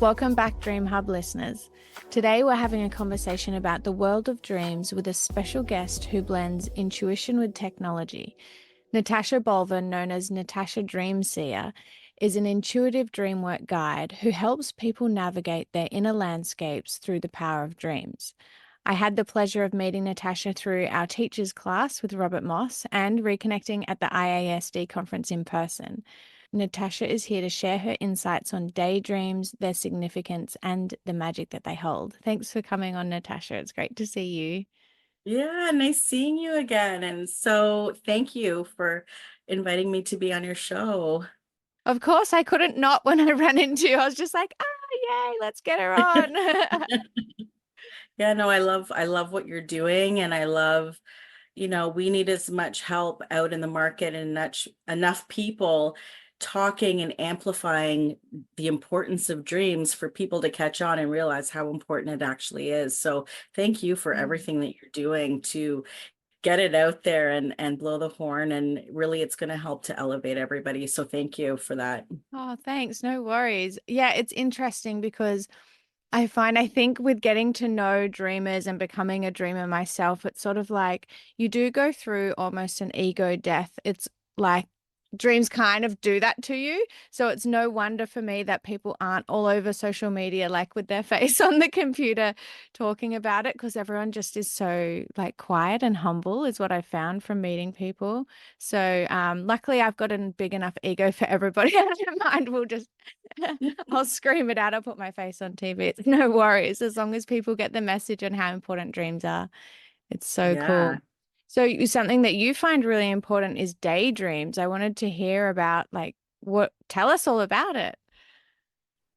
Welcome back, Dream Hub listeners. Today we're having a conversation about the world of dreams with a special guest who blends intuition with technology. Natasha Bolvin, known as Natasha Dreamseer, is an intuitive dreamwork guide who helps people navigate their inner landscapes through the power of dreams. I had the pleasure of meeting Natasha through our teachers class with Robert Moss and reconnecting at the IASD conference in person. Natasha is here to share her insights on daydreams, their significance, and the magic that they hold. Thanks for coming on, Natasha. It's great to see you. Yeah, nice seeing you again. And so thank you for inviting me to be on your show. Of course, I couldn't not when I ran into you. I was just like, yay, let's get her on. Yeah, no, I love what you're doing and I love, we need as much help out in the market and enough people talking and amplifying the importance of dreams for people to catch on and realize how important it actually is. So thank you for Mm. everything that you're doing to get it out there and blow the horn, and really it's going to help to elevate everybody, so thank you for that. Oh, thanks. No worries. Yeah, it's interesting because I think with getting to know dreamers and becoming a dreamer myself, it's sort of like you do go through almost an ego death. It's like dreams kind of do that to you. So it's no wonder for me that people aren't all over social media, like with their face on the computer talking about it, because everyone just is so like quiet and humble, is what I found from meeting people. So luckily I've got a big enough ego for everybody. I don't mind. We'll just I'll scream it out. I'll put my face on TV. It's no worries. As long as people get the message on how important dreams are. It's so Yeah. cool. So something that you find really important is daydreams. I wanted to hear about tell us all about it.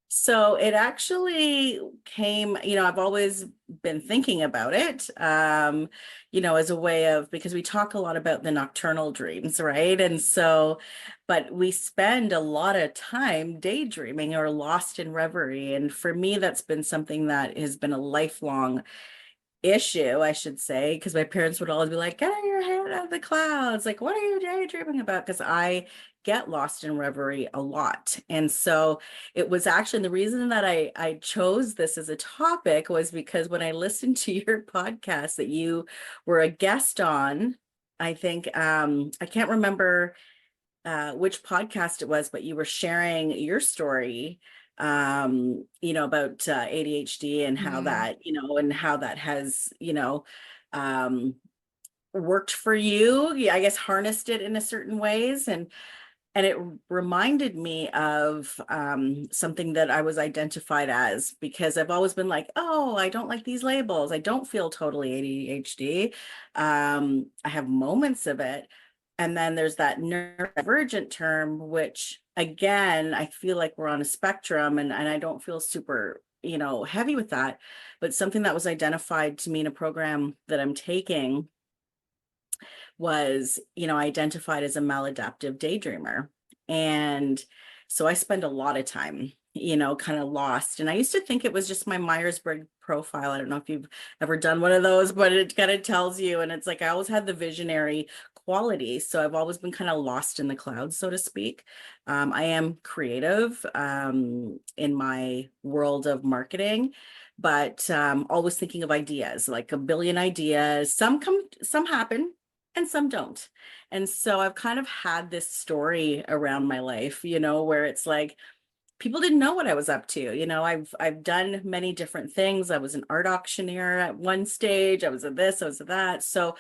So it actually came, I've always been thinking about it, as a way of, because we talk a lot about the nocturnal dreams, right? And so, but we spend a lot of time daydreaming or lost in reverie. And for me, that's been something that has been a lifelong issue, I should say, because my parents would always be like, "Get your head out of the clouds. Like, what are you daydreaming about?" Because I get lost in reverie a lot. And so it was actually the reason that I chose this as a topic was because when I listened to your podcast that you were a guest on, I think I can't remember which podcast it was, but you were sharing your story, about ADHD and how Mm. that, and how that has, um, worked for you. Yeah, I guess harnessed it in a certain ways. And it reminded me of something that I was identified as, because I've always been like, oh, I don't like these labels. I don't feel totally ADHD. I have moments of it. And then there's that neurodivergent term, which again, I feel like we're on a spectrum, and I don't feel super, heavy with that. But something that was identified to me in a program that I'm taking was, identified as a maladaptive daydreamer. And so I spend a lot of time, kind of lost. And I used to think it was just my Myers-Briggs profile. I don't know if you've ever done one of those, but it kind of tells you. And it's like I always had the visionary quality. So I've always been kind of lost in the clouds, so to speak. I am creative in my world of marketing, but always thinking of ideas, like a billion ideas. Some happen, and some don't. And so I've kind of had this story around my life, where it's like people didn't know what I was up to. I've done many different things. I was an art auctioneer at one stage. I was at this, I was at that. So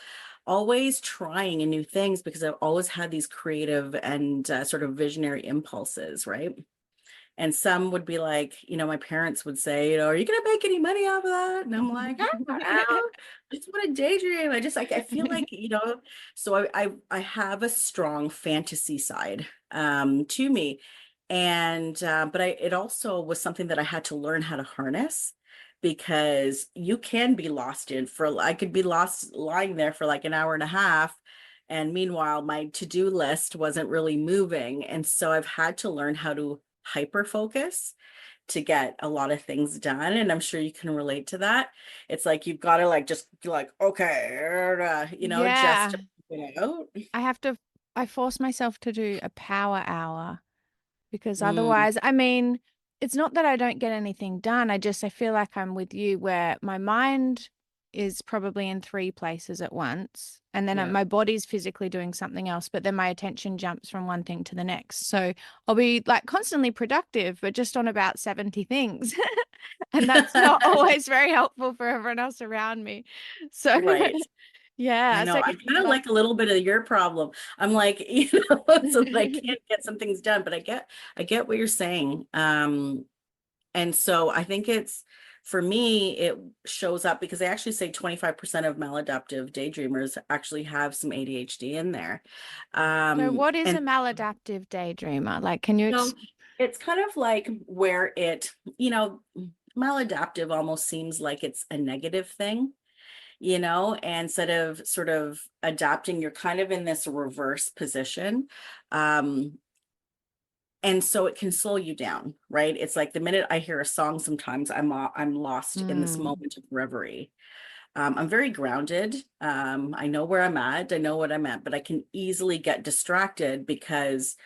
always trying new things because I've always had these creative and sort of visionary impulses, right? And some would be like, my parents would say, are you going to make any money off of that? And I'm like, I don't know. I just want to daydream. I just like, I feel like, so I have a strong fantasy side to me. And, but it also was something that I had to learn how to harness, because you can be lost I could be lost lying there for like an hour and a half. And meanwhile, my to-do list wasn't really moving. And so I've had to learn how to hyper focus to get a lot of things done, and I'm sure you can relate to that. It's like you've got to like just be like, okay, just Yeah, out. I have to, I force myself to do a power hour because Mm, otherwise, I mean, it's not that I don't get anything done. I feel like I'm with you where my mind is probably in three places at once. And then Yeah. my body's physically doing something else, but then my attention jumps from one thing to the next. So I'll be like constantly productive, but just on about 70 things. And that's not always very helpful for everyone else around me. So Right. I yeah, know. so I kind of like a little bit of your problem. I'm like, so that I can't get some things done, but I get what you're saying. And so I think it's, for me, it shows up because they actually say 25% of maladaptive daydreamers actually have some ADHD in there. So what is a And maladaptive daydreamer? Like, can you so it's kind of like where maladaptive almost seems like it's a negative thing, and instead of sort of adapting, you're kind of in this reverse position. Um, and so it can slow you down, right? It's like the minute I hear a song, sometimes I'm lost in this Mm, moment of reverie. I'm very grounded. I know where I'm at. I know what I'm at, but I can easily get distracted because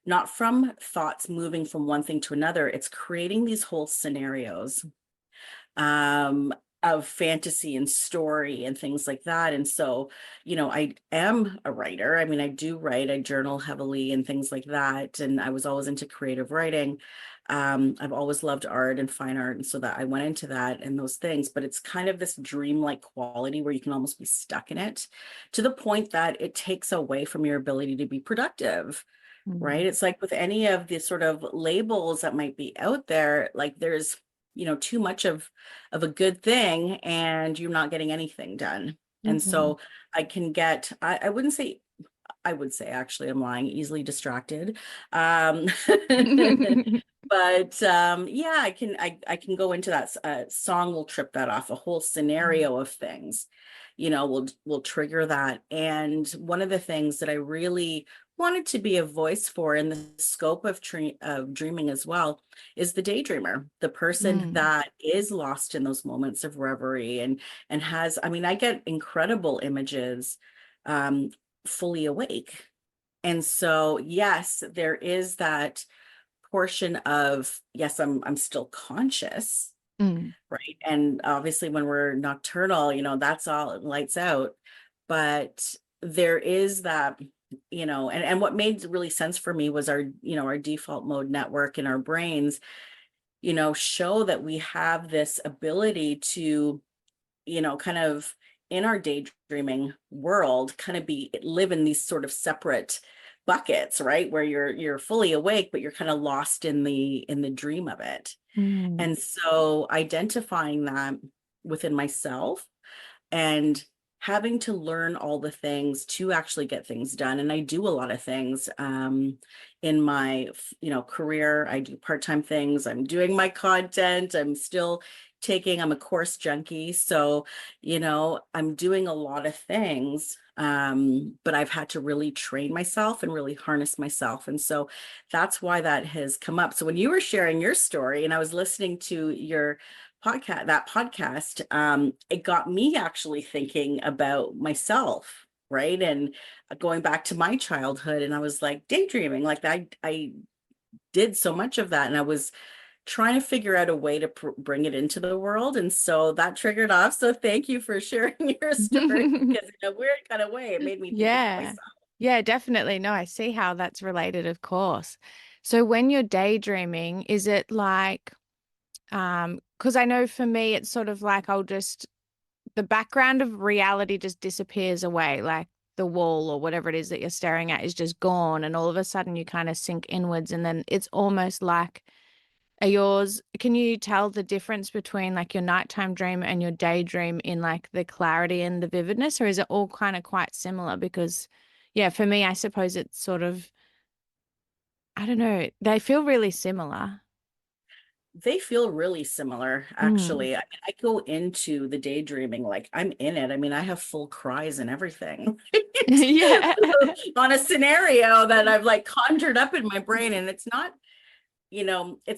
not from thoughts moving from one thing to another. It's creating these whole scenarios um, of fantasy and story and things like that. And so, I am a writer. I mean, I do write, I journal heavily and things like that. And I was always into creative writing. I've always loved art and fine art. And so that I went into that and those things, but it's kind of this dreamlike quality where you can almost be stuck in it to the point that it takes away from your ability to be productive. mm, Right. It's like with any of the sort of labels that might be out there, like there's, too much of a good thing and you're not getting anything done. And mhm. so I wouldn't say, I would say actually I'm lying, easily distracted. Um but yeah, I can go into that. Song will trip that off, a whole Mm, scenario of things, will trigger that. And one of the things that I really wanted to be a voice for in the scope of dreaming as well is the daydreamer, the person mm, that is lost in those moments of reverie and has, I mean, I get incredible images um fully awake. And so yes, there is that portion of, yes, I'm still conscious, mm, right? And obviously when we're nocturnal, that's all lights out. But there is that, and what made really sense for me was our default mode network in our brains, show that we have this ability to, kind of in our daydreaming world, kind of live in these sort of separate buckets, right? Where you're fully awake, but you're kind of lost in the dream of it. mm, And so identifying that within myself and having to learn all the things to actually get things done. And I do a lot of things in my career. I do part-time things. I'm doing my content. I'm a course junkie, so I'm doing a lot of things, but I've had to really train myself and really harness myself. And so that's why that has come up. So when you were sharing your story and I was listening to your podcast, it got me actually thinking about myself, right? And going back to my childhood, and I was like daydreaming, like I did so much of that, and I was trying to figure out a way to bring it into the world, and so that triggered off. So thank you for sharing your story mm. because in a weird kind of way, it made me think about Yeah. myself. Yeah, definitely. No, I see how that's related, of course. So when you're daydreaming, is it like, because I know for me, it's sort of like the background of reality just disappears away, like the wall or whatever it is that you're staring at is just gone. And all of a sudden you kind of sink inwards. And then it's almost like, can you tell the difference between like your nighttime dream and your daydream in like the clarity and the vividness, or is it all kind of quite similar? Because, yeah, for me, I suppose it's sort of, I don't know, they feel really similar. They feel really similar, Mm. actually. I mean, I go into the daydreaming like I'm in it. I mean, I have full cries and everything Yeah. on a scenario that I've like conjured up in my brain. And it's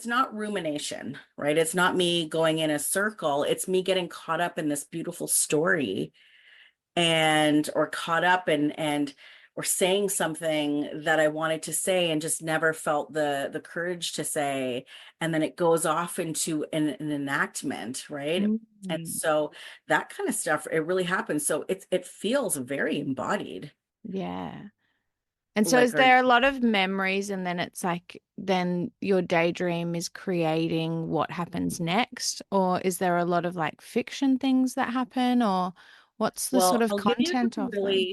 not rumination, right? It's not me going in a circle. It's me getting caught up in this beautiful story or caught up and or saying something that I wanted to say and just never felt the courage to say. And then it goes off into an enactment, right? And Mm. so that kind of stuff, it really happens. So it feels very embodied, Yeah. And so is like our there a lot of memories and then it's like then your daydream is creating what happens next? Or is there a lot of like fiction things that happen? Or what's the sort Well, of content of them?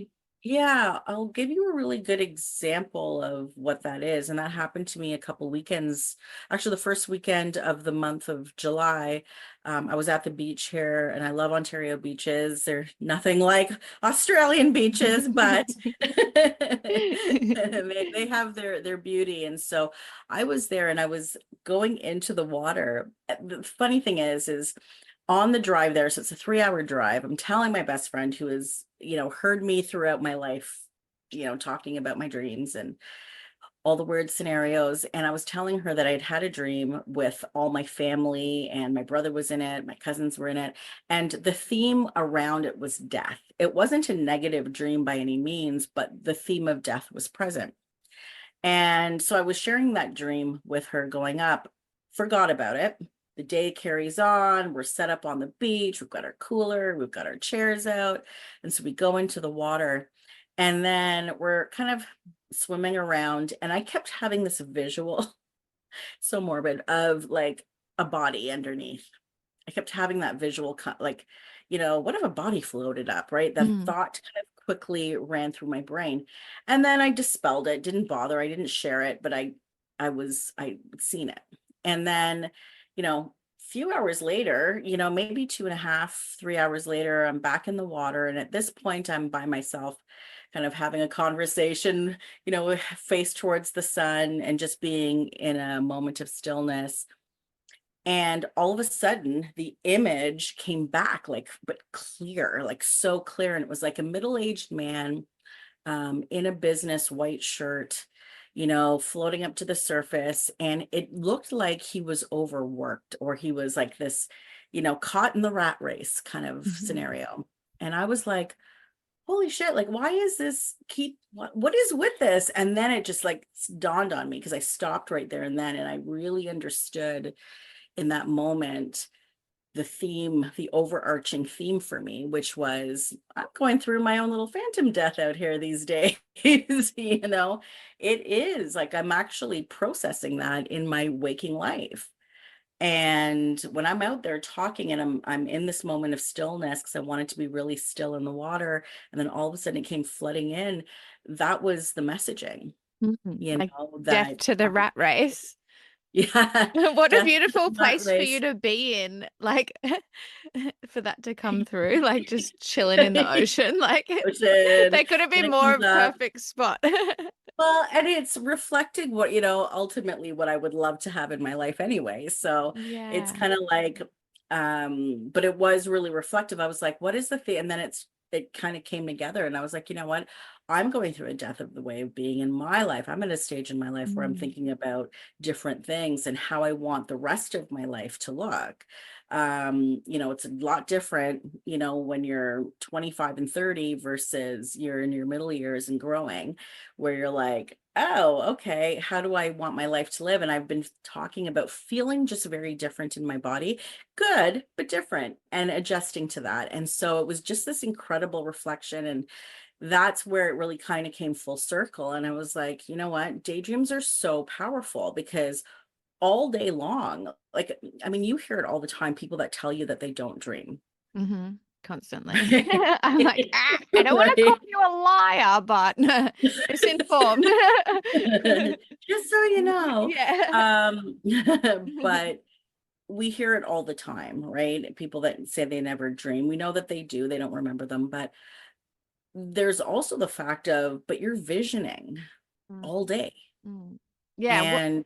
I'll give you a really good example of what that is. And that happened to me a couple weekends, actually the first weekend of the month of July. I was at the beach here and I love Ontario beaches. They're nothing like Australian beaches, but they have their beauty. And so I was there and I was going into the water. The funny thing is on the drive there, so it's a 3 hour drive. I'm telling my best friend who has, heard me throughout my life, talking about my dreams and all the weird scenarios. And I was telling her that I'd had a dream with all my family and my brother was in it, my cousins were in it. And the theme around it was death. It wasn't a negative dream by any means, but the theme of death was present. And so I was sharing that dream with her going up, forgot about it. The day carries on. We're set up on the beach. We've got our cooler, we've got our chairs out. And so we go into the water and then we're kind of swimming around. And I kept having this visual, so morbid, of like a body underneath. I kept having that visual, like, what if a body floated up, right? That Mm. thought kind of quickly ran through my brain. And then I dispelled it, didn't bother. I didn't share it, but I'd seen it. And then, few hours later, maybe 2.5, 3 hours later, I'm back in the water. And at this point, I'm by myself, kind of having a conversation, face towards the sun and just being in a moment of stillness. And all of a sudden, the image came back, like, but clear, like so clear. And it was like a middle-aged man in a business white shirt, floating up to the surface. And it looked like he was overworked or he was like this, caught in the rat race kind of Mhm. scenario. And I was like, holy shit, like, why is this what is with this? And then it just like dawned on me because I stopped right there and then, and I really understood in that moment the overarching theme for me, which was I'm going through my own little phantom death out here these days. It is like I'm actually processing that in my waking life. And when I'm out there talking and I'm in this moment of stillness because I wanted to be really still in the water, and then all of a sudden it came flooding in, that was the messaging, Mhm. Like death that to the rat race. yeah, What a death beautiful rat place for you race. to be in, like for that to come through, like just chilling in the ocean. Like Ocean, that could have then been it more comes of a up. perfect spot. Well, and it's reflecting what, ultimately what I would love to have in my life anyway. So it's Yeah. kind of like, but it was really reflective. I was like, what is the thing? And then it kind of came together. And I was like, you know what? I'm going through a death of the way of being in my life. I'm at a stage in my life where I'm Mm. thinking about different things and how I want the rest of my life to look. It's a lot different, when you're 25 and 30 versus you're in your middle years and growing, where you're like, oh, okay, how do I want my life to live? And I've been talking about feeling just very different in my body, good, but different, and adjusting to that. And so it was just this incredible reflection. And that's where it really kind of came full circle. And I was like, you know what? Daydreams are so powerful because all day long, like, I mean, you hear it all the time, people that tell you that they don't dream. Hmm. Constantly. I'm like, I don't want to call Right. you a liar, but misinformed. Just so you know. Yeah. Um, but we hear it all the time, right? People that say they never dream. We know that they do, they don't remember them, but there's also the fact of, but you're visioning Mm, all day. mm. Yeah. And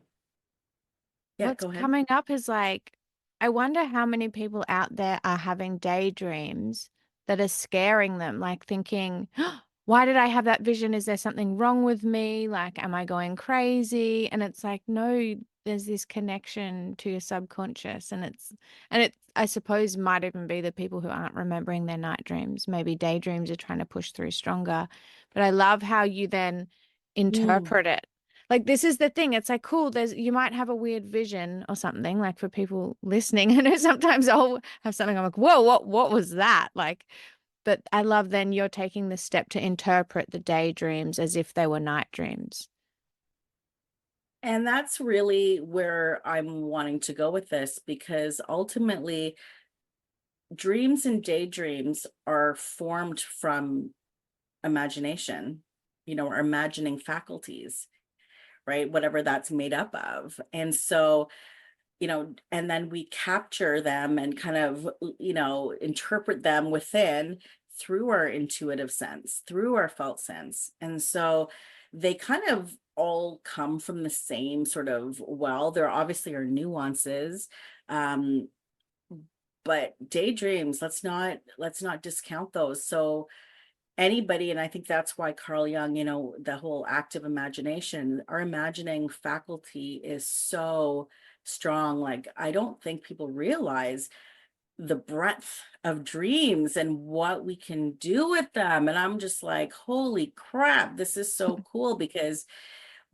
yeah, What's go ahead. coming up is like, I wonder how many people out there are having daydreams that are scaring them, like thinking, why did I have that vision? Is there something wrong with me? Like, am I going crazy? And it's like, no, there's this connection to your subconscious, and it I suppose might even be the people who aren't remembering their night dreams. Maybe daydreams are trying to push through stronger. But I love how you then Mm. interpret it. Like this is the thing. It's like cool. There's you might have a weird vision or something. Like for people listening, I know sometimes I'll have something. I'm like, whoa, what was that? Like, but I love then you're taking the step to interpret the daydreams as if they were night dreams. And that's really where I'm wanting to go with this, because ultimately dreams and daydreams are formed from imagination, our imagining faculties, right? Whatever that's made up of. And so, and then we capture them and kind of, interpret them within through our intuitive sense, through our felt sense. And so they kind of all come from the same sort of, well, there obviously are nuances. Um, but daydreams, let's not discount those. So anybody, and I think that's why Carl Jung, the whole active imagination, our imagining faculty is so strong. Like, I don't think people realize the breadth of dreams and what we can do with them. And I'm just like, holy crap, this is so cool, because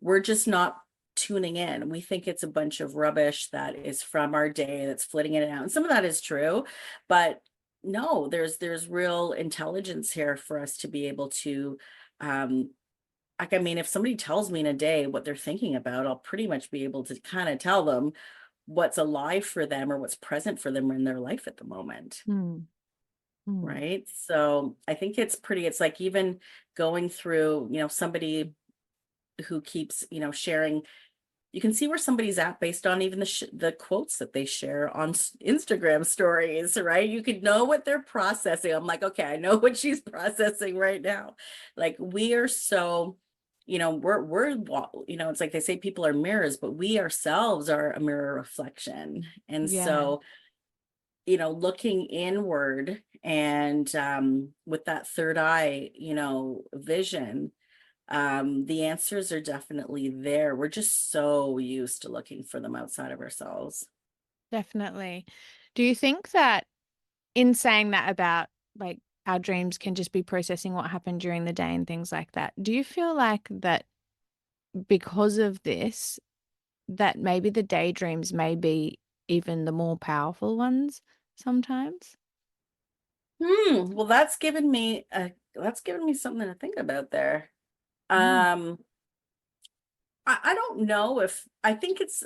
we're just not tuning in. We think it's a bunch of rubbish that is from our day that's flitting in and out. And some of that is true, but no, there's real intelligence here for us to be able to like, I mean, if somebody tells me in a day what they're thinking about, I'll pretty much be able to kind of tell them what's alive for them or what's present for them in their life at the moment. Hmm. Hmm. Right. So I think it's like even going through, somebody who keeps, sharing, you can see where somebody's at based on even the quotes that they share on Instagram stories, right? You could know what they're processing. I'm like, okay, I know what she's processing right now. Like, we are so, it's like they say people are mirrors, but we ourselves are a mirror reflection. And Yeah, so, looking inward and with that third eye, vision, the answers are definitely there. We're just so used to looking for them outside of ourselves. definitely. Do you think that in saying that about like our dreams can just be processing what happened during the day and things like that, do you feel like that because of this, that maybe the daydreams may be even the more powerful ones sometimes? Well, that's given me something to think about there. Mm. Um, I don't know if I think it's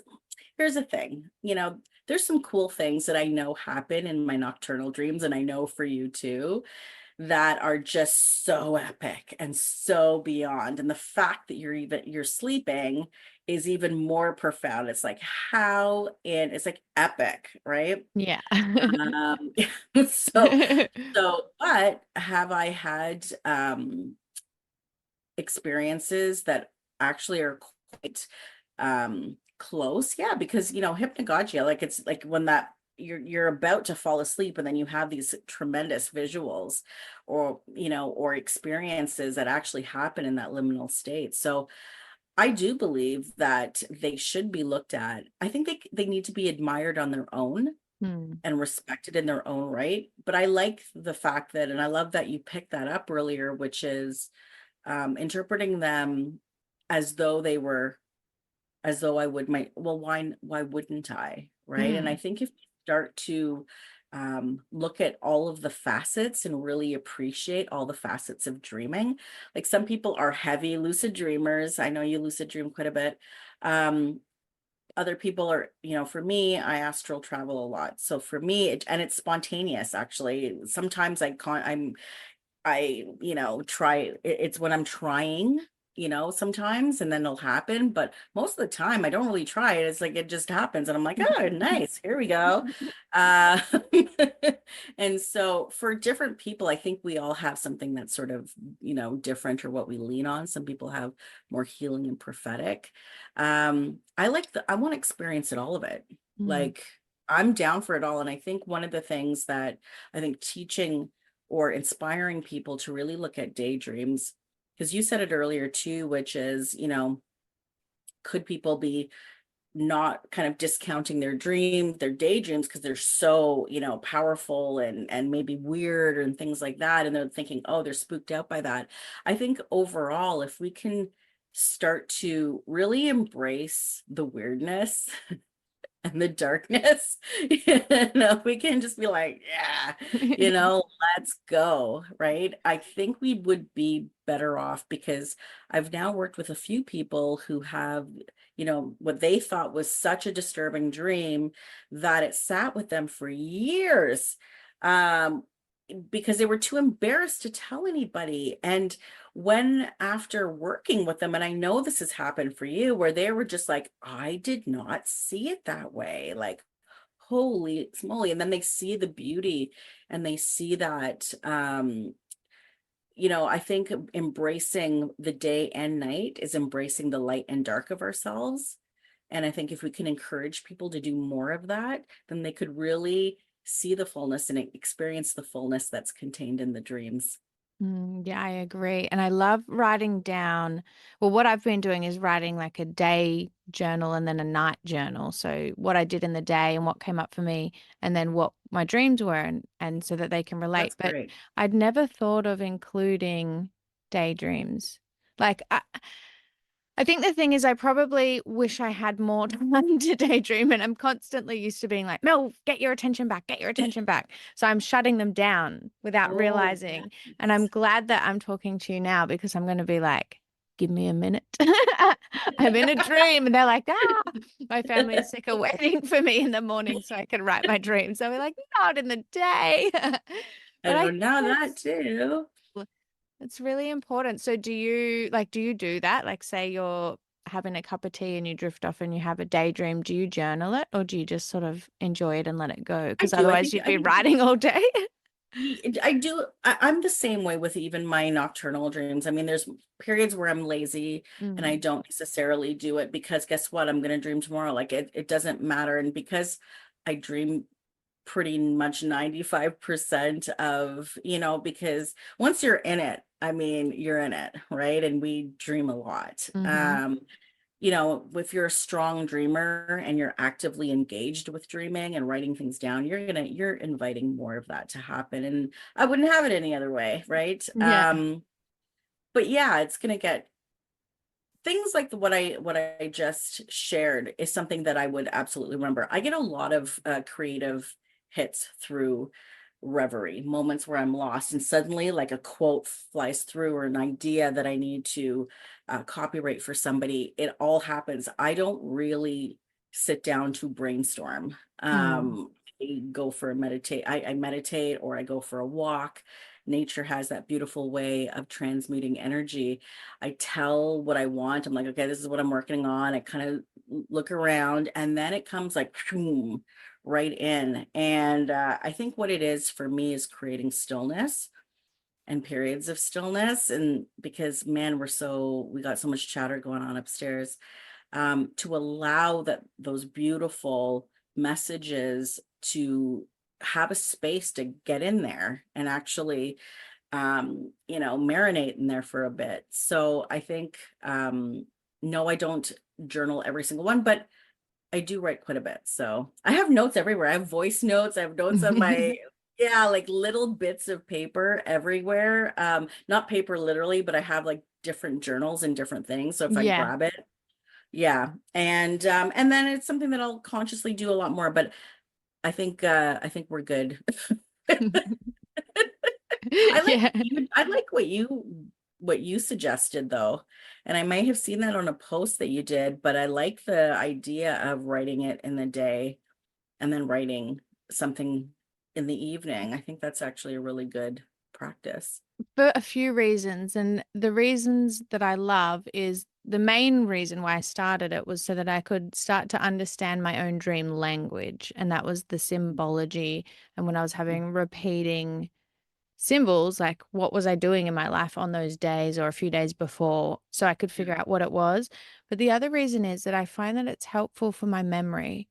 here's the thing, there's some cool things that I know happen in my nocturnal dreams, and I know for you too, that are just so epic and so beyond. And the fact that you're sleeping is even more profound. It's like it's like epic, right? Yeah. Um, so but have I had experiences that actually are quite close? Yeah, because hypnagogia, like, it's like when that you're about to fall asleep and then you have these tremendous visuals or experiences that actually happen in that liminal state. So I do believe that they should be looked at. I think they need to be admired on their own Hmm. and respected in their own right. But I like the fact that, and I love that you picked that up earlier, which is interpreting them as though they were, as though I would my well, why wouldn't I? Right. And I Hmm. think if you start to look at all of the facets and really appreciate all the facets of dreaming, like, some people are heavy lucid dreamers. I know you lucid dream quite a bit. Um, Other people are, for me, I astral travel a lot. So for me, and it's spontaneous actually. Sometimes try it's when I'm trying, sometimes, and then it'll happen. But most of the time I don't really try it. It's like it just happens. And I'm like, oh, nice. Here we go. Uh, and so for different people, I think we all have something that's sort of, different, or what we lean on. Some people have more healing and prophetic. I want to experience it, all of it. Hmm. Like, I'm down for it all. And I think one of the things that I think teaching or inspiring people to really look at daydreams, because you said it earlier too, which is, could people be not kind of discounting their dreams, their daydreams, because they're so, powerful and maybe weird and things like that. And they're thinking, oh, they're spooked out by that. I think overall, if we can start to really embrace the weirdness and the darkness, we can just be like, yeah, let's go, right? I think we would be better off because I've now worked with a few people who have, what they thought was such a disturbing dream that it sat with them for years. Um, because they were too embarrassed to tell anybody. And when after working with them, and I know this has happened for you, where they were just like, I did not see it that way. Like, holy smoly. And then they see the beauty and they see that, I think embracing the day and night is embracing the light and dark of ourselves. And I think if we can encourage people to do more of that, then they could really see the fullness and experience the fullness that's contained in the dreams. Yeah, I agree. And I love writing down. Well, what I've been doing is writing like a day journal and then a night journal. So what I did in the day and what came up for me, and then what my dreams were, and so that they can relate. That's But great. I'd never thought of including daydreams. Like I think the thing is, I probably wish I had more time to daydream, and I'm constantly used to being like, Mel, get your attention back, get your attention back. So I'm shutting them down without Oh, yeah. realizing. And I'm glad that I'm talking to you now because I'm going to be like, give me a minute. I'm in a dream. And they're like, ah, my family's sick of waiting for me in the morning so I can write my dreams. So we're like, not in the day. I But I know think now that that's too. it's really important. So do you do that? Like say you're having a cup of tea and you drift off and you have a daydream, do you journal it or do you just sort of enjoy it and let it go? I Because do. otherwise you'd I be think writing all day. I do. I'm the same way with even my nocturnal dreams. I mean, there's periods where I'm lazy and I Mm, don't necessarily do it because guess what? I'm going to dream tomorrow. Like it doesn't matter. And because I dream pretty much 95% of, because once you're in it, I mean, you're in it, right? And we dream a lot. hmm If you're a strong dreamer and you're actively engaged with dreaming and writing things down, you're inviting more of that to happen. And I wouldn't have it any other way, right? Yeah. But yeah, it's gonna get things like what I just shared is something that I would absolutely remember. I get a lot of creative hits through reverie, moments where I'm lost and suddenly like a quote flies through or an idea that I need to copyright for somebody. It all happens. I don't really sit down to brainstorm. Mm, I go for a meditate. I meditate or I go for a walk. Nature has that beautiful way of transmuting energy. I tell what I want. I'm like, okay, this is what I'm working on. I kind of look around and then it comes like boom, right in. And I think what it is for me is creating stillness and periods of stillness. And because, man, we got so much chatter going on upstairs, to allow those beautiful messages to have a space to get in there and actually marinate in there for a bit. So I think, no, I don't journal every single one, but I do write quite a bit. So I have notes everywhere. I have voice notes. I have notes on my, yeah, like little bits of paper everywhere. Not paper literally, but I have like different journals and different things. So if I yeah. grab it, yeah. And then it's something that I'll consciously do a lot more, but I think we're good. I like Yeah. what you suggested though. And I may have seen that on a post that you did, but I like the idea of writing it in the day and then writing something in the evening. I think that's actually a really good practice. For a few reasons. And the reasons that I love is the main reason why I started it was so that I could start to understand my own dream language. And that was the symbology. And when I was having repeating symbols, like what was I doing in my life on those days or a few days before, so I could Yeah. figure out what it was. But the other reason is that I find that it's helpful for my memory.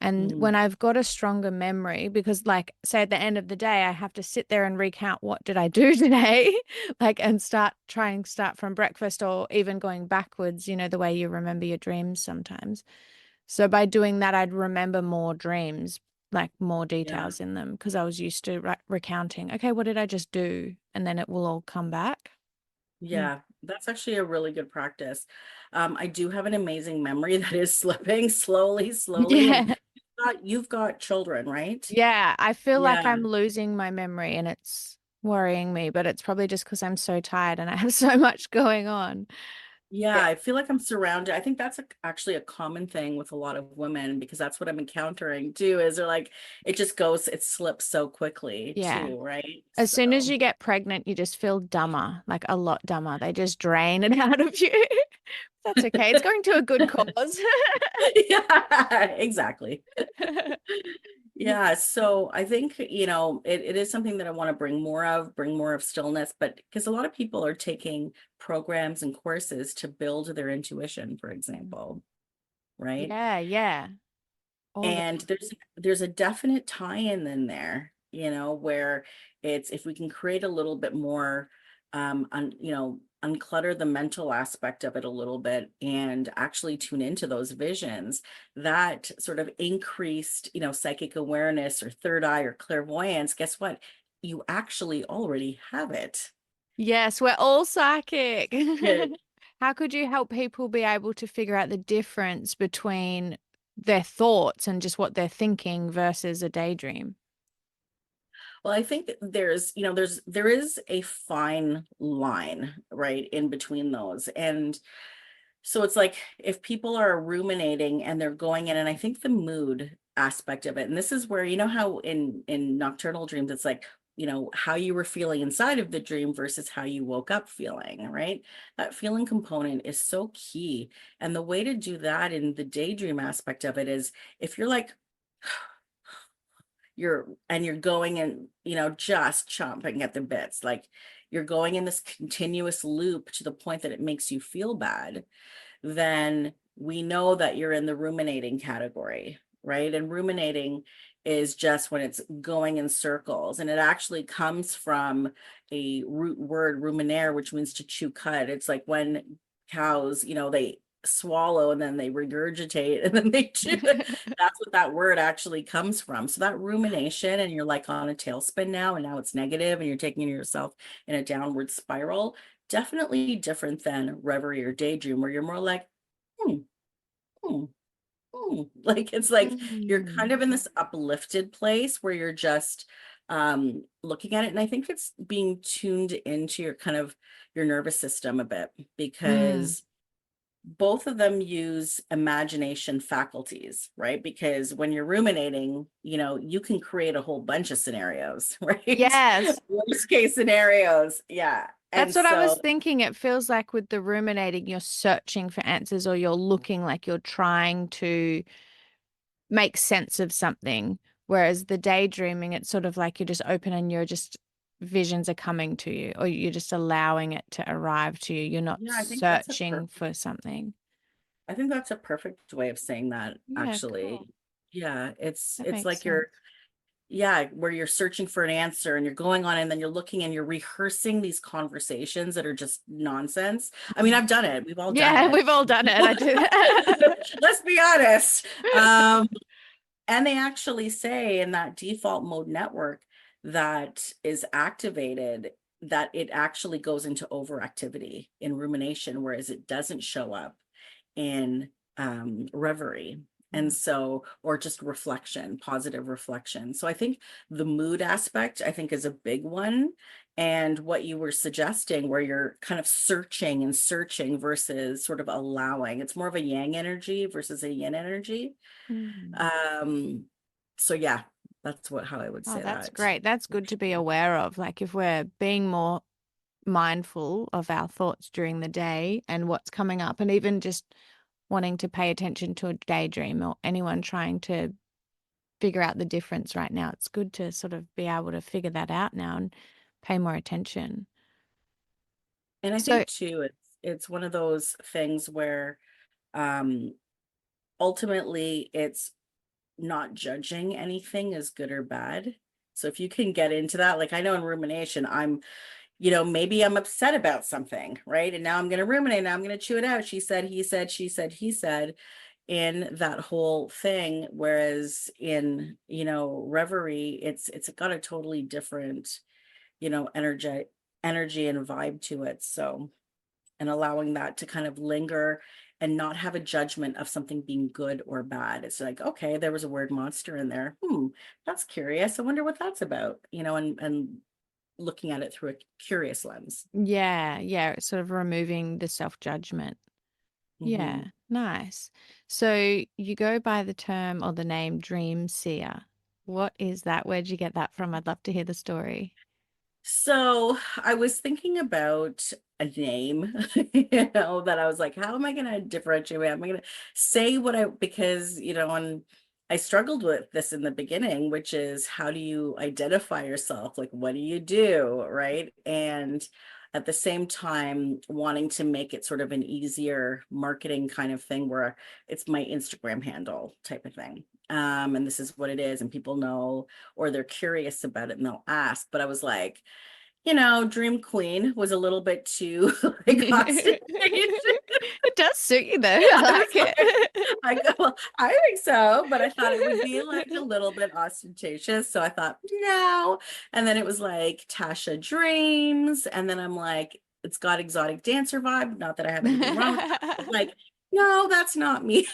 And when Mm, I've got a stronger memory, because like say at the end of the day, I have to sit there and recount what did I do today, like and start from breakfast or even going backwards, the way you remember your dreams sometimes. So by doing that, I'd remember more dreams, like more Yeah. details in them, because I was used to recounting, okay, what did I just do? And then it will all come back. Mm. Yeah, that's actually a really good practice. I do have an amazing memory that is slipping slowly, slowly, and Yeah. you've got children, right? Yeah. I feel like Yeah. I'm losing my memory and it's worrying me, but it's probably just because I'm so tired and I have so much going on. Yeah, Yeah. I feel like I'm surrounded. I think that's actually a common thing with a lot of women because that's what I'm encountering too, is they're like, it just goes, it slips so quickly Yeah. too, right? As soon as So, you get pregnant, you just feel dumber, like a lot dumber. They just drain it out of you. That's okay. It's going to a good cause. yeah, exactly. Yeah, so I think, it is something that I want to bring more of stillness, but because a lot of people are taking programs and courses to build their intuition, for example, right? Yeah, yeah. All the And there's a definite tie-in in there, where it's if we can create a little bit more unclutter the mental aspect of it a little bit and actually tune into those visions, that sort of increased, psychic awareness or third eye or clairvoyance, guess what? You actually already have it. Yes, we're all psychic. Yeah. How could you help people be able to figure out the difference between their thoughts and just what they're thinking versus a daydream? Well, I think there is a fine line, right, in between those. And so it's like if people are ruminating and they're going in, and I think the mood aspect of it, and this is where, how in nocturnal dreams, it's like, how you were feeling inside of the dream versus how you woke up feeling, right? That feeling component is so key. And the way to do that in the daydream aspect of it is if you're like, you're going and just chomping at the bits, like you're going in this continuous loop to the point that it makes you feel bad, then we know that you're in the ruminating category, right? And ruminating is just when it's going in circles, and it actually comes from a root word, ruminare, which means to chew cud. It's like when cows, they swallow and then they regurgitate and then they chew. That's what that word actually comes from. So that rumination, and you're like on a tailspin now, and now it's negative, and you're taking yourself in a downward spiral. Definitely different than reverie or daydream, where you're more like, hmm, hmm, hmm. Like it's like you're kind Mm. of in this uplifted place where you're just looking at it. And I think it's being tuned into your kind of your nervous system a bit, Mm. because both of them use imagination faculties, right? Because when you're ruminating, you can create a whole bunch of scenarios, right? Yes. Worst case scenarios. Yeah. And That's what I was so, thinking. It feels like with the ruminating, you're searching for answers or you're looking like you're trying to make sense of something. Whereas the daydreaming, it's sort of like you're just open and you're just visions are coming to you or you're just allowing it to arrive to you. You're not yeah, searching for something. I think that's a perfect way of saying that, Yeah, cool. actually. Yeah, it's That it's makes like sense. where you're searching for an answer and you're going on and then you're looking and you're rehearsing these conversations that are just nonsense. I mean, Mm. I've done it. We've all done Yeah, it. we've all done it. I do that. Let's be honest. And they actually say in that default mode network that is activated, that it actually goes into overactivity in rumination, whereas it doesn't show up in reverie. And so, or just reflection, positive reflection. So I think the mood aspect, I think, is a big one. And what you were suggesting, where you're kind of searching and searching versus sort of allowing, it's more of a yang energy versus a yin energy. Mm. Um, so yeah, that's how I would Oh, say that's that. great. That's good to be aware of. Like if we're being more mindful of our thoughts during the day and what's coming up, and even just wanting to pay attention to a daydream or anyone trying to figure out the difference right now, it's good to sort of be able to figure that out now and pay more attention. And I So, think too, it's one of those things where um ultimately it's not judging anything as good or bad. So if you can get into that, like I know in rumination, maybe I'm upset about something, right? And now I'm going to ruminate. Now I'm going to chew it out. She said, he said, she said, he said. in that whole thing. Whereas in, reverie, it's got a totally different, energy and vibe to it. So, and allowing that to kind of linger and not have a judgment of something being good or bad. It's like, okay, there was a word monster in there. That's curious. I wonder what that's about, and looking at it through a curious lens. Yeah, yeah, it's sort of removing the self-judgment. hmm Yeah, nice. So you go by the term or the name Dream Seer. What is that? Where'd you get that from? I'd love to hear the story. So I was thinking about a name, that I was like, how am I going to differentiate? Am I going to say because, and I struggled with this in the beginning, which is how do you identify yourself? Like, what do you do? Right. And at the same time, wanting to make it sort of an easier marketing kind of thing where it's my Instagram handle type of thing. And this is what it is. And people know, or they're curious about it and they'll ask. But I was like, Dream Queen was a little bit too like ostentatious. It does suit you though. I I like was like, it. I go, well, I think so, but I thought it would be like a little bit ostentatious. So I thought, no. And then it was like Tasha Dreams. And then I'm like, it's got exotic dancer vibe. Not that I have anything wrong with that. But like, no, that's not me.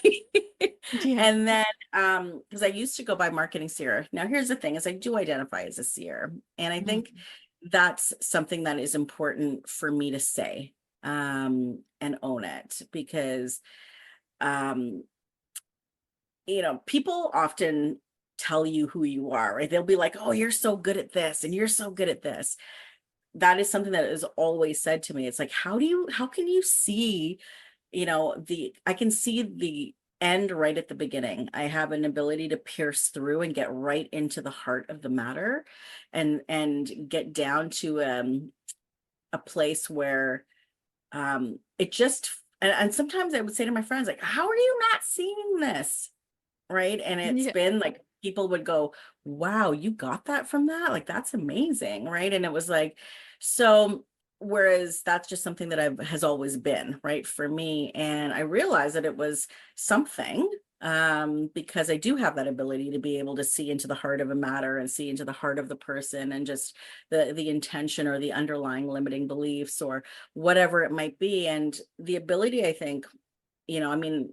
Yeah. And then because I used to go by marketing seer. Now here's the thing is I do identify as a seer. And I think Mm. that's something that is important for me to say, and own it, because um, people often tell you who you are, right? They'll be like, oh, you're so good at this and you're so good at this. That is something that is always said to me. It's like, how can you see, I can see the end right at the beginning. I have an ability to pierce through and get right into the heart of the matter, and get down to a place where it just, and sometimes I would say to my friends, like, how are you not seeing this? Right. And it's Yeah. been like people would go, wow, you got that from that? Like, that's amazing. Right. And it was like, so whereas that's just something that has always been right for me. And I realized that it was something, because I do have that ability to be able to see into the heart of a matter and see into the heart of the person, and just the intention or the underlying limiting beliefs or whatever it might be. And the ability, I think, I mean,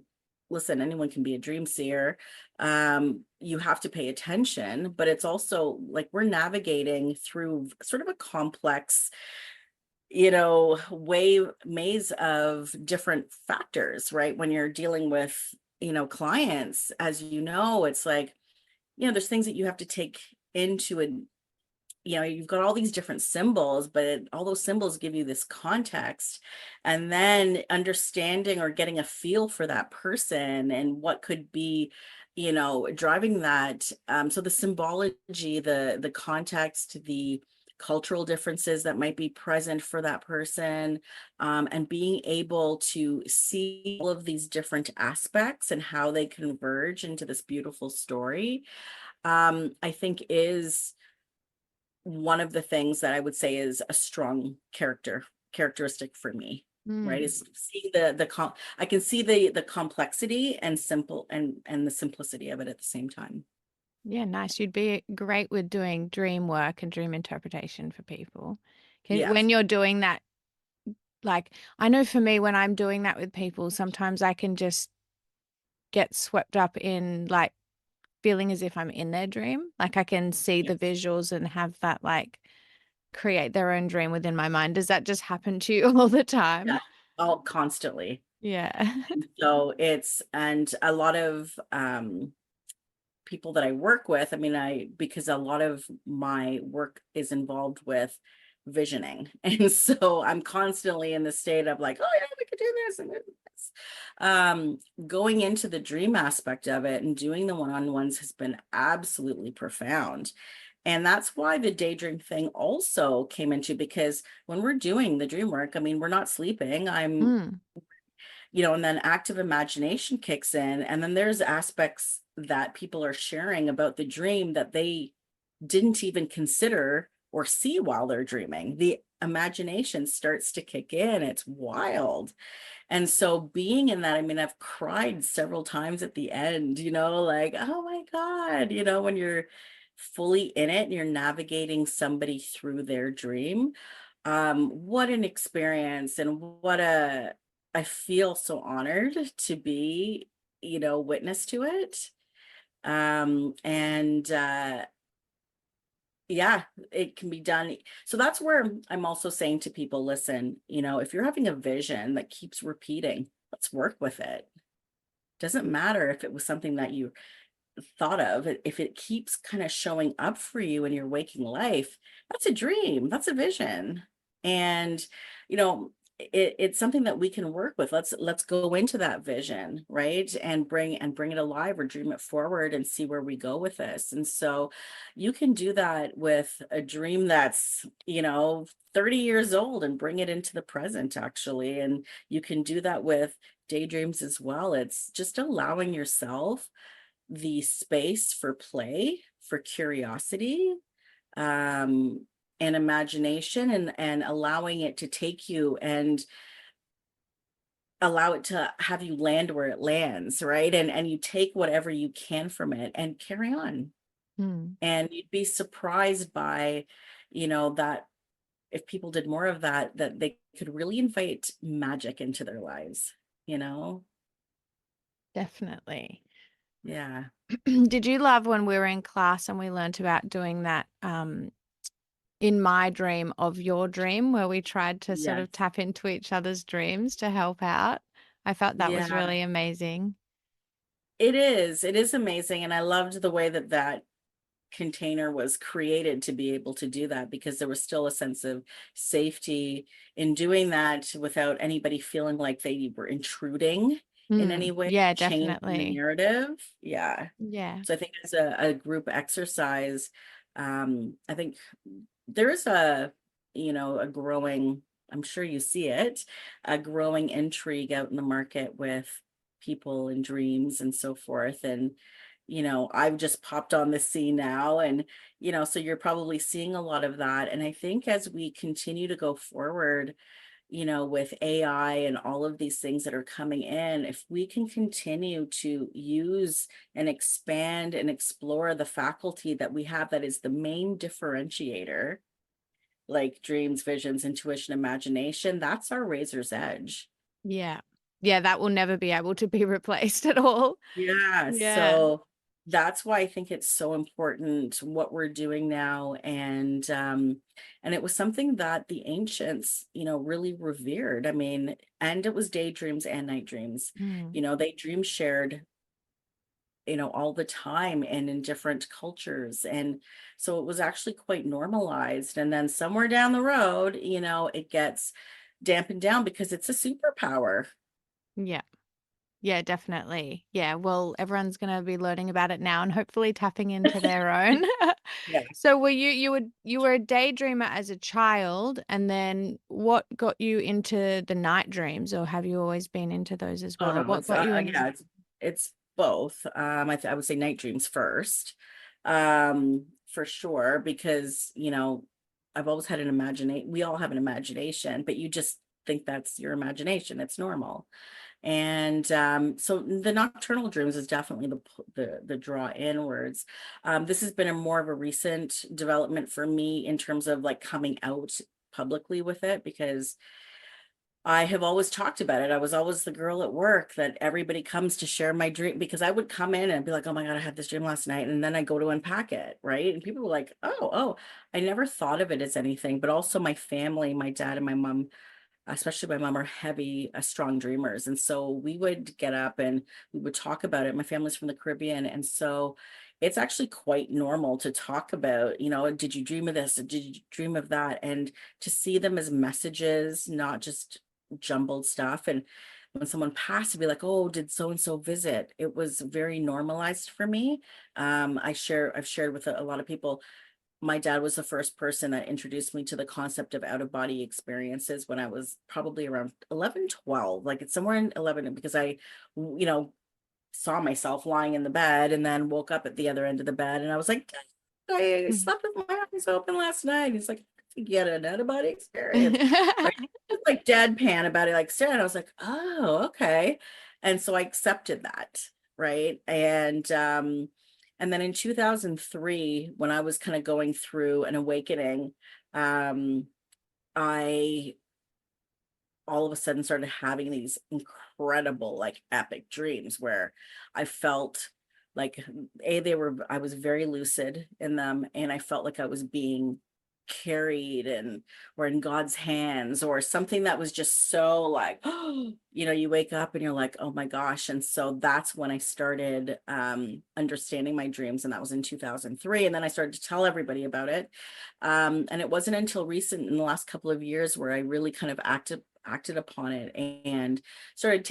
listen, anyone can be a dream seer. You have to pay attention, but it's also like we're navigating through sort of a complex, maze of different factors, right? When you're dealing with, clients, as it's like, there's things that you have to take into it. You've got all these different symbols, but all those symbols give you this context, and then understanding or getting a feel for that person and what could be, driving that. So the symbology, the context, the cultural differences that might be present for that person, and being able to see all of these different aspects and how they converge into this beautiful story, I think is one of the things that I would say is a strong characteristic for me, right? Mm. Is seeing I can see the complexity and and the simplicity of it at the same time. Yeah, nice. You'd be great with doing dream work and dream interpretation for people. When Yes. you're doing that, like, I know for me, when I'm doing that with people, sometimes I can just get swept up in like feeling as if I'm in their dream. Like I can see the Yes. visuals and have that like create their own dream within my mind. Does that just happen to you all the Yeah. time? All constantly. Yeah. So and a lot of people that I work with, I mean, because a lot of my work is involved with visioning. And so I'm constantly in the state of like, oh yeah, we could do this and this. Going into the dream aspect of it and doing the one-on-ones has been absolutely profound. And that's why the daydream thing also came into, because when we're doing the dream work, I mean, we're not sleeping. Mm. And then active imagination kicks in. And then there's aspects that people are sharing about the dream that they didn't even consider or see while they're dreaming. The imagination starts to kick in. It's wild. And so being in that, I mean, I've cried several times at the end, like, oh my God, when you're fully in it and you're navigating somebody through their dream. What an experience, and I feel so honored to be, witness to it. And Yeah, it can be done. So that's where I'm also saying to people, listen, if you're having a vision that keeps repeating, let's work with it. Doesn't matter if it was something that you thought of. If it keeps kind of showing up for you in your waking life, that's a dream, that's a vision. And you know it's something that we can work with. Let's go into that vision, right, and bring it alive, or dream it forward, and see where we go with this. And so you can do that with a dream that's 30 years old, and bring it into the present, actually. And you can do that with daydreams as well. It's just allowing yourself the space for play, for curiosity, um, and imagination, and allowing it to take you, and allow it to have you land where it lands, right? And you take whatever you can from it and carry on. Mm, And you'd be surprised by, that if people did more of that, that they could really invite magic into their lives, you know? definitely. Yeah. Did you love when we were in class and we learnt about doing that in my dream of your dream, where we tried to sort of Yes. tap into each other's dreams to help out? I felt that was Yeah. really amazing. It is. It is amazing. And I loved the way that container was created to be able to do that, because there was still a sense of safety in doing that without anybody feeling like they were intruding in any Mm, way, yeah, changing the definitely. narrative. Yeah. Yeah. So I think as a group exercise, I think there is a growing, I'm sure you see it, a growing intrigue out in the market with people and dreams and so forth. And, I've just popped on the scene now. And, so you're probably seeing a lot of that. And I think as we continue to go forward, with AI and all of these things that are coming in, if we can continue to use and expand and explore the faculty that we have, that is the main differentiator, like dreams, visions, intuition, imagination, that's our razor's edge. Yeah. Yeah, that will never be able to be replaced at all. Yeah. Yeah. So that's why I think it's so important what we're doing now. And it was something that the ancients, really revered. I mean, and it was daydreams and night dreams. Mm. They dream shared, all the time, and in different cultures. And so it was actually quite normalized. And then somewhere down the road, it gets dampened down because it's a superpower. Yeah. Yeah, definitely. Yeah, well, everyone's going to be learning about it now and hopefully tapping into their own. Yeah. So were you were a daydreamer as a child, and then what got you into the night dreams, or have you always been into those as Oh well? Or no, what it's got you yeah, in? it's both. I would say night dreams first, for sure, because I've always had an imagination. We all have an imagination, but you just think that's your imagination. It's normal. And so the nocturnal dreams is definitely the draw inwards. This has been a more of a recent development for me in terms of like coming out publicly with it, because I have always talked about it. I was always the girl at work that everybody comes to share my dream, because I would come in and be like, oh my God, I had this dream last night. And then I go to unpack it. Right. And people were like, oh, I never thought of it as anything. But also my family, my dad and my mom, especially my mom, are heavy, strong dreamers. And so we would get up and we would talk about it. My family's from the Caribbean. And so it's actually quite normal to talk about, did you dream of this? Did you dream of that? And to see them as messages, not just jumbled stuff. And when someone passed, to be like, oh, did so and so visit? It was very normalized for me. I've shared with a lot of people. My dad was the first person that introduced me to the concept of out of body experiences when I was probably around 11, 12. Like it's somewhere in 11, because I, you know, saw myself lying in the bed and then woke up at the other end of the bed, and I was like, I slept with my eyes open last night. He's like, you had an out-of-body experience, right? Just like deadpan about it, like staring. I was like, oh, okay. And so I accepted that, right? And then in 2003, when I was kind of going through an awakening, um, I all of a sudden started having these incredible, like epic dreams where I felt like I was very lucid in them, and I felt like I was being carried and or in God's hands or something that was just so like, you wake up and you're like, oh my gosh. And so that's when I started understanding my dreams. And that was in 2003. And then I started to tell everybody about it. And it wasn't until recent in the last couple of years where I really kind of acted upon it and started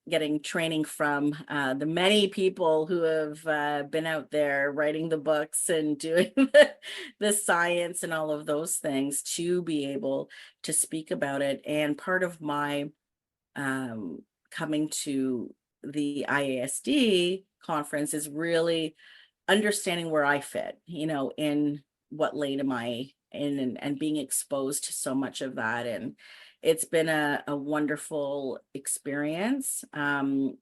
getting training from the many people who have been out there writing the books and doing the science and all of those things to be able to speak about it. And part of my coming to the IASD conference is really understanding where I fit, in what lane am I in, and being exposed to so much of that. And it's been a wonderful experience. I'm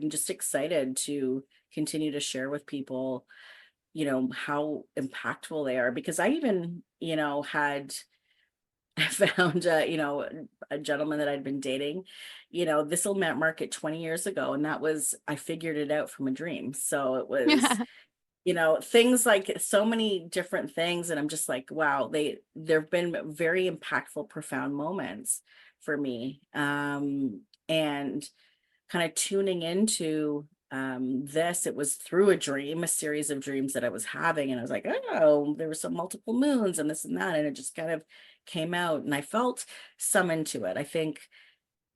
just excited to continue to share with people, how impactful they are, because I even, had I found, a gentleman that I'd been dating, this will market 20 years ago. And that was, I figured it out from a dream. So it was, things like so many different things. And I'm just like, wow, there've been very impactful, profound moments for me. And kind of tuning into this, it was through a series of dreams that I was having. And I was like, oh, there were some multiple moons and this and that. And it just kind of came out and I felt summoned to it. I think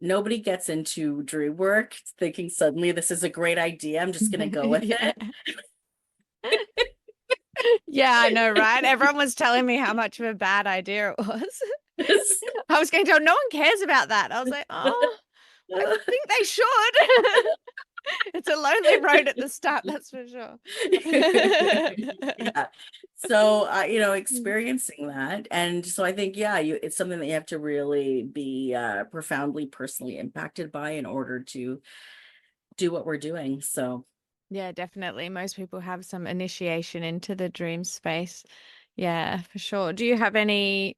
nobody gets into dream work thinking suddenly this is a great idea, I'm just going to go with Yeah. it. Yeah, I know, right? Everyone was telling me how much of a bad idea it was. I was going to tell, no one cares about that. I was like, oh, I think they should. It's a lonely road at the start, that's for sure. Yeah. So, experiencing that. And so I think, yeah, it's something that you have to really be profoundly personally impacted by in order to do what we're doing. So, Yeah, definitely. Most people have some initiation into the dream space. Yeah, for sure. Do you have a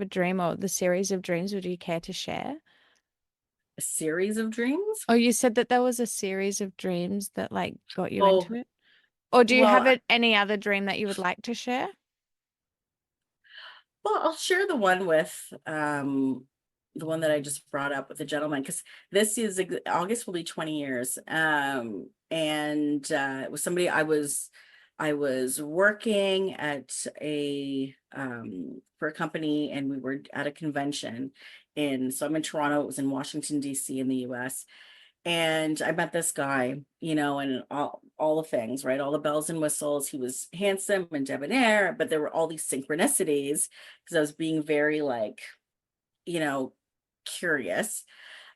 dream or the series of dreams, would you care to share? a series of dreams. Oh, you said that there was a series of dreams that like got you Oh, into it. Or do you well, have any other dream that you would like to share? well, I'll share the one that I just brought up with the gentleman, because August will be 20 years. And it was somebody I was working at for a company, and we were at a convention so I'm in Toronto, it was in Washington, DC in the US. And I met this guy, and all the things, right? All the bells and whistles. He was handsome and debonair, but there were all these synchronicities because I was being very like, you know, curious.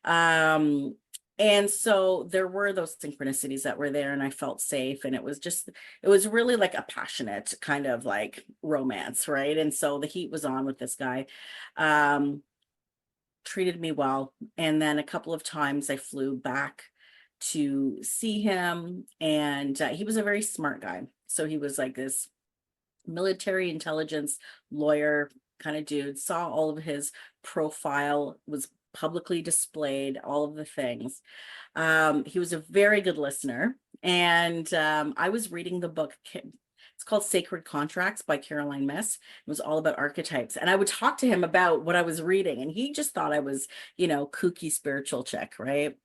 Um, and so there were those synchronicities that were there, and I felt safe. And it was really like a passionate kind of like romance, right? And so the heat was on with this guy. Treated me well. And then a couple of times I flew back to see him, and he was a very smart guy. So he was like this military intelligence lawyer kind of dude. Saw all of his profile, was publicly displayed, all of the things. He was a very good listener. And I was reading the book. It's called Sacred Contracts by Caroline Myss. It was all about archetypes. And I would talk to him about what I was reading, and he just thought I was, kooky spiritual chick, right?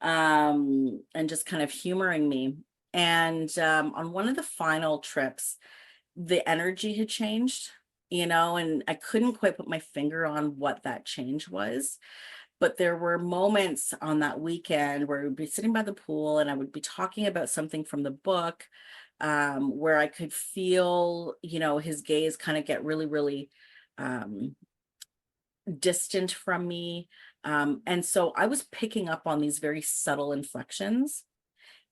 And just kind of humoring me. And on one of the final trips, the energy had changed, and I couldn't quite put my finger on what that change was. But there were moments on that weekend where we'd be sitting by the pool and I would be talking about something from the book, where I could feel, his gaze kind of get really, really distant from me. And so I was picking up on these very subtle inflections.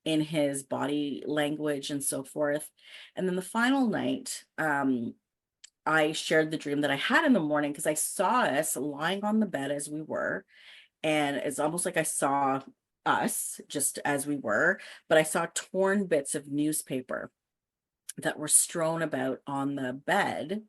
in his body language and so forth. And then the final night, I shared the dream that I had in the morning because I saw us lying on the bed as we were. And it's almost like I saw us just as we were, but I saw torn bits of newspaper that were strewn about on the bed.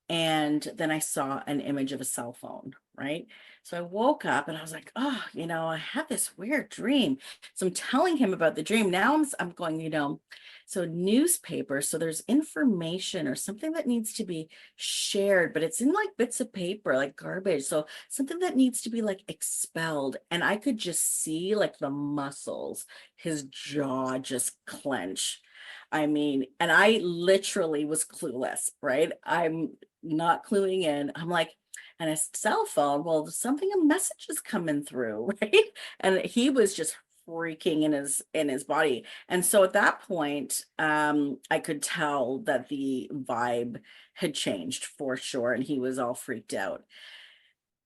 And then I saw an image of a cell phone, right? So I woke up and I was like, oh, I had this weird dream. So I'm telling him about the dream. Now I'm going, so newspaper. So there's information or something that needs to be shared, but it's in like bits of paper, like garbage. So something that needs to be like expelled. And I could just see like the muscles, his jaw just clench. I mean, and I literally was clueless, right? I'm not cluing in. I'm like, and a cell phone, well, a message is coming through, right? And he was just freaking in his body. And so at that point, I could tell that the vibe had changed for sure. And he was all freaked out.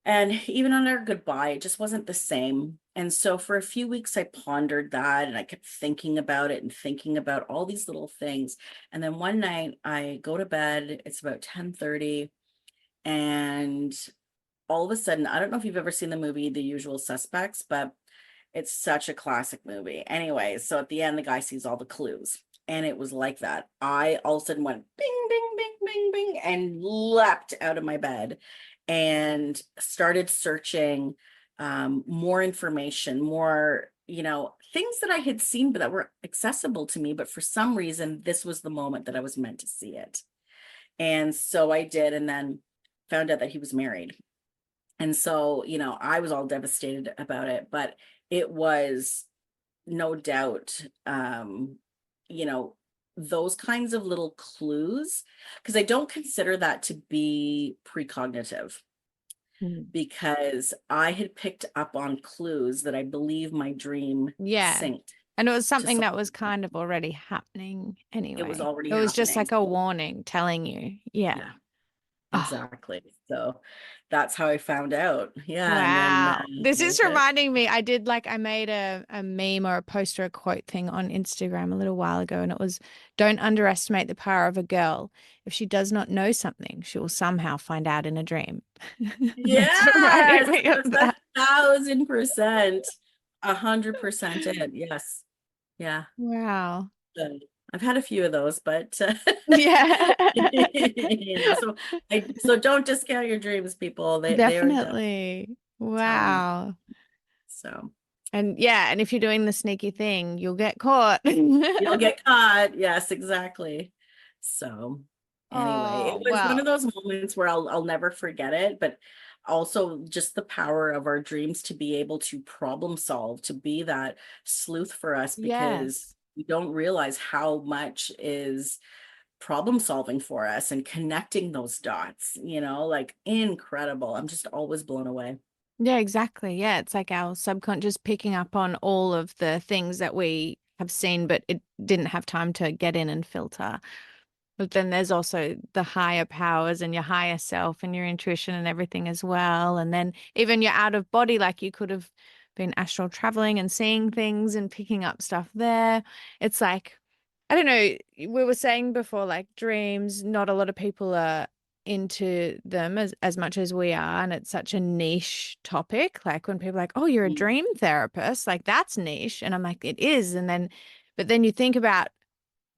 And even on our goodbye, it just wasn't the same. And so for a few weeks, I pondered that and I kept thinking about it and thinking about all these little things. And then one night I go to bed, it's about 10:30, and all of a sudden, I don't know if you've ever seen the movie The Usual Suspects, but it's such a classic movie. Anyway, so at the end, the guy sees all the clues. And it was like that. I all of a sudden went bing, bing, bing, bing, bing, and leapt out of my bed and started searching more information, more, things that I had seen, but that were accessible to me. But for some reason, this was the moment that I was meant to see it. And so I did, and then found out that he was married. And so, I was all devastated about it, but it was no doubt, you know, those kinds of little clues, because I don't consider that to be precognitive, Mm. because I had picked up on clues that I believe my dream Yeah. synced And it was to something solve. that was kind of already happening It was anyway. already It was just happening. like a warning telling you. Yeah. Yeah, Oh, exactly. So that's how I found out. Yeah. And then wow. This that is was it. reminding me. I made a meme or a post or a quote thing on Instagram a little while ago, and it was, don't underestimate the power of a girl. If she does not know something, she will somehow find out in a dream. That's reminding Yes, me of that's that. 1,000%, 100% it. Yes. Yeah. Wow. So I've had a few of those, but Yeah. so don't discount your dreams, people. They are definitely Definitely. tell you. Wow. So And yeah, and if you're doing the sneaky thing, you'll get caught. you'll get caught. Yes, exactly. So anyway, it Oh, was one of well, those moments where I'll never forget it, but also just the power of our dreams to be able to problem solve, to be that sleuth for us, because yes. we don't realize how much is problem solving for us and connecting those dots, like incredible. I'm just always blown away. Yeah, exactly. Yeah, it's like our subconscious picking up on all of the things that we have seen, but it didn't have time to get in and filter. But then there's also the higher powers and your higher self and your intuition and everything as well. And then even your out of body, like you could have been astral traveling and seeing things and picking up stuff there. It's like, I don't know, we were saying before, like dreams, not a lot of people are into them as much as we are. And it's such a niche topic. Like when people are like, oh, you're a Mm. dream therapist, like that's niche. And I'm like, it is. But then you think about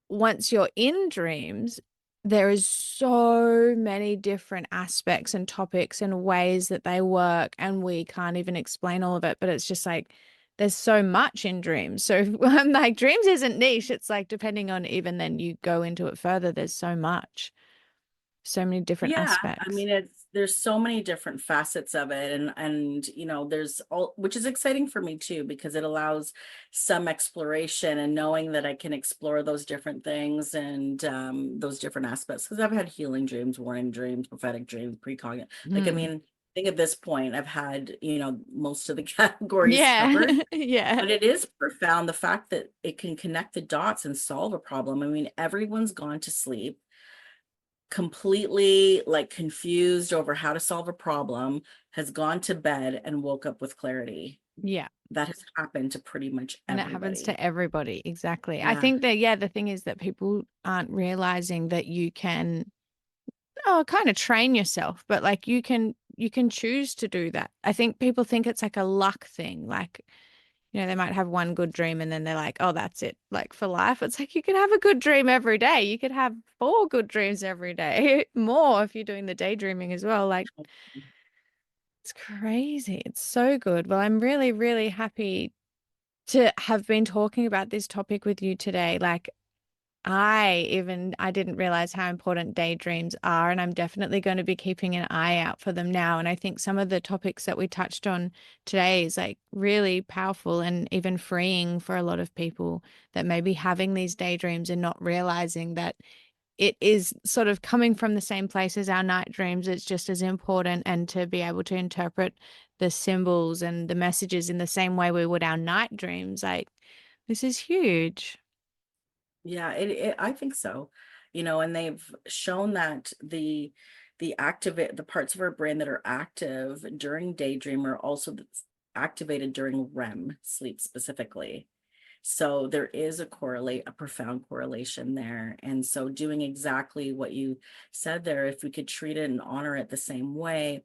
once you're in dreams, there is so many different aspects and topics and ways that they work, and we can't even explain all of it. But it's just like there's so much in dreams. So I'm like, dreams isn't niche. It's like depending on even then you go into it further, there's so much, so many different Yeah, I aspects. mean, there's so many different facets of it, and there's all, which is exciting for me too, because it allows some exploration and knowing that I can explore those different things and those different aspects, because I've had healing dreams, warning dreams, prophetic dreams, precognitive. Like, I Hmm. mean, I think at this point I've had, most of the categories Yeah. covered, Yeah. but it is profound the fact that it can connect the dots and solve a problem. I mean, everyone's gone to sleep completely like confused over how to solve a problem, has gone to bed and woke up with clarity Yeah. That has happened to pretty much And it happens to everybody. everybody. Exactly. I Yeah. think that, yeah, the thing is that people aren't realizing that you can, kind of train yourself, but like you can choose to do that. I think people think it's like a luck thing. Like, they might have one good dream and then they're like, oh, that's it. Like for life, it's like you could have a good dream every day. You could have four good dreams every day, more if you're doing the daydreaming as well. Like, it's crazy. It's so good. Well, I'm really, really happy to have been talking about this topic with you today. Like, I didn't realize how important daydreams are, and I'm definitely going to be keeping an eye out for them now. And I think some of the topics that we touched on today is like really powerful and even freeing for a lot of people that may be having these daydreams and not realizing that it is sort of coming from the same place as our night dreams. It's just as important, and to be able to interpret the symbols and the messages in the same way we would our night dreams. Like, this is huge. Yeah, I think so. And they've shown that the parts of our brain that are active during daydream are also activated during REM sleep specifically. So there is a profound correlation there. And so doing exactly what you said there, if we could treat it and honor it the same way,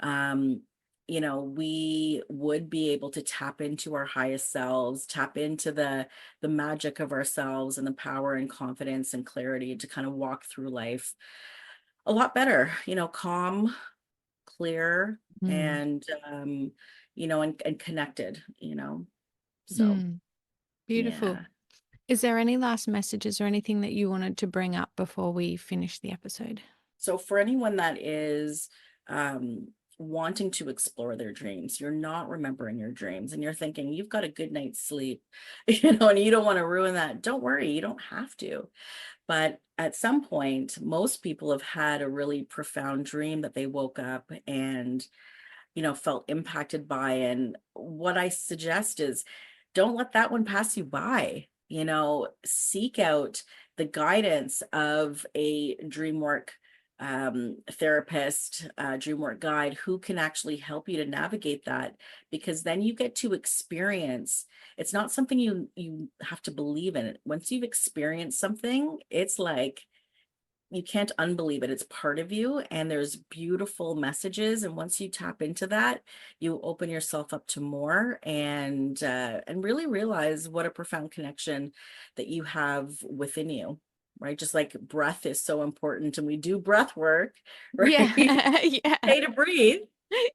um, we would be able to tap into our highest selves, tap into the magic of ourselves and the power and confidence and clarity to kind of walk through life a lot better, calm, clear, Mm. and and connected. So Mm. Beautiful. yeah. Is there any last messages or anything that you wanted to bring up before we finish the episode? So for anyone that is wanting to explore their dreams, you're not remembering your dreams and you're thinking you've got a good night's sleep, and you don't want to ruin that. Don't worry, you don't have to. But at some point, most people have had a really profound dream that they woke up and felt impacted by. And what I suggest is don't let that one pass you by. Seek out the guidance of a dream work therapist, dream work guide who can actually help you to navigate that, because then you get to experience. It's not something you have to believe in. It once you've experienced something, it's like you can't unbelieve it. It's part of you, and there's beautiful messages. And once you tap into that, you open yourself up to more, and really realize what a profound connection that you have within you. Right. Just like breath is so important. And we do breath work, right? Yeah. Yeah. Pay to breathe,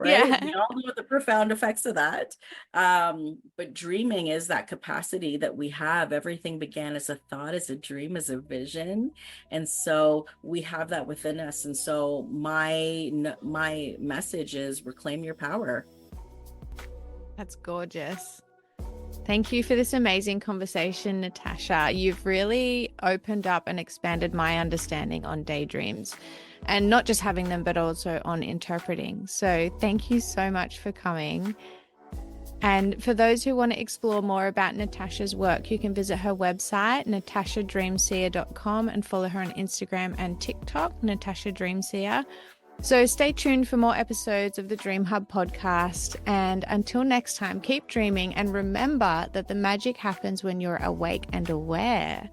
right? We Yeah. all know the profound effects of that. But dreaming is that capacity that we have. Everything began as a thought, as a dream, as a vision. And so we have that within us. And so my message is reclaim your power. That's gorgeous. Thank you for this amazing conversation, Natasha. You've really opened up and expanded my understanding on daydreams, and not just having them, but also on interpreting. So thank you so much for coming. And for those who want to explore more about Natasha's work, you can visit her website, natashadreamseer.com, and follow her on Instagram and TikTok, Natasha Dreamseer. So stay tuned for more episodes of the Dream Hub podcast. And until next time, keep dreaming and remember that the magic happens when you're awake and aware.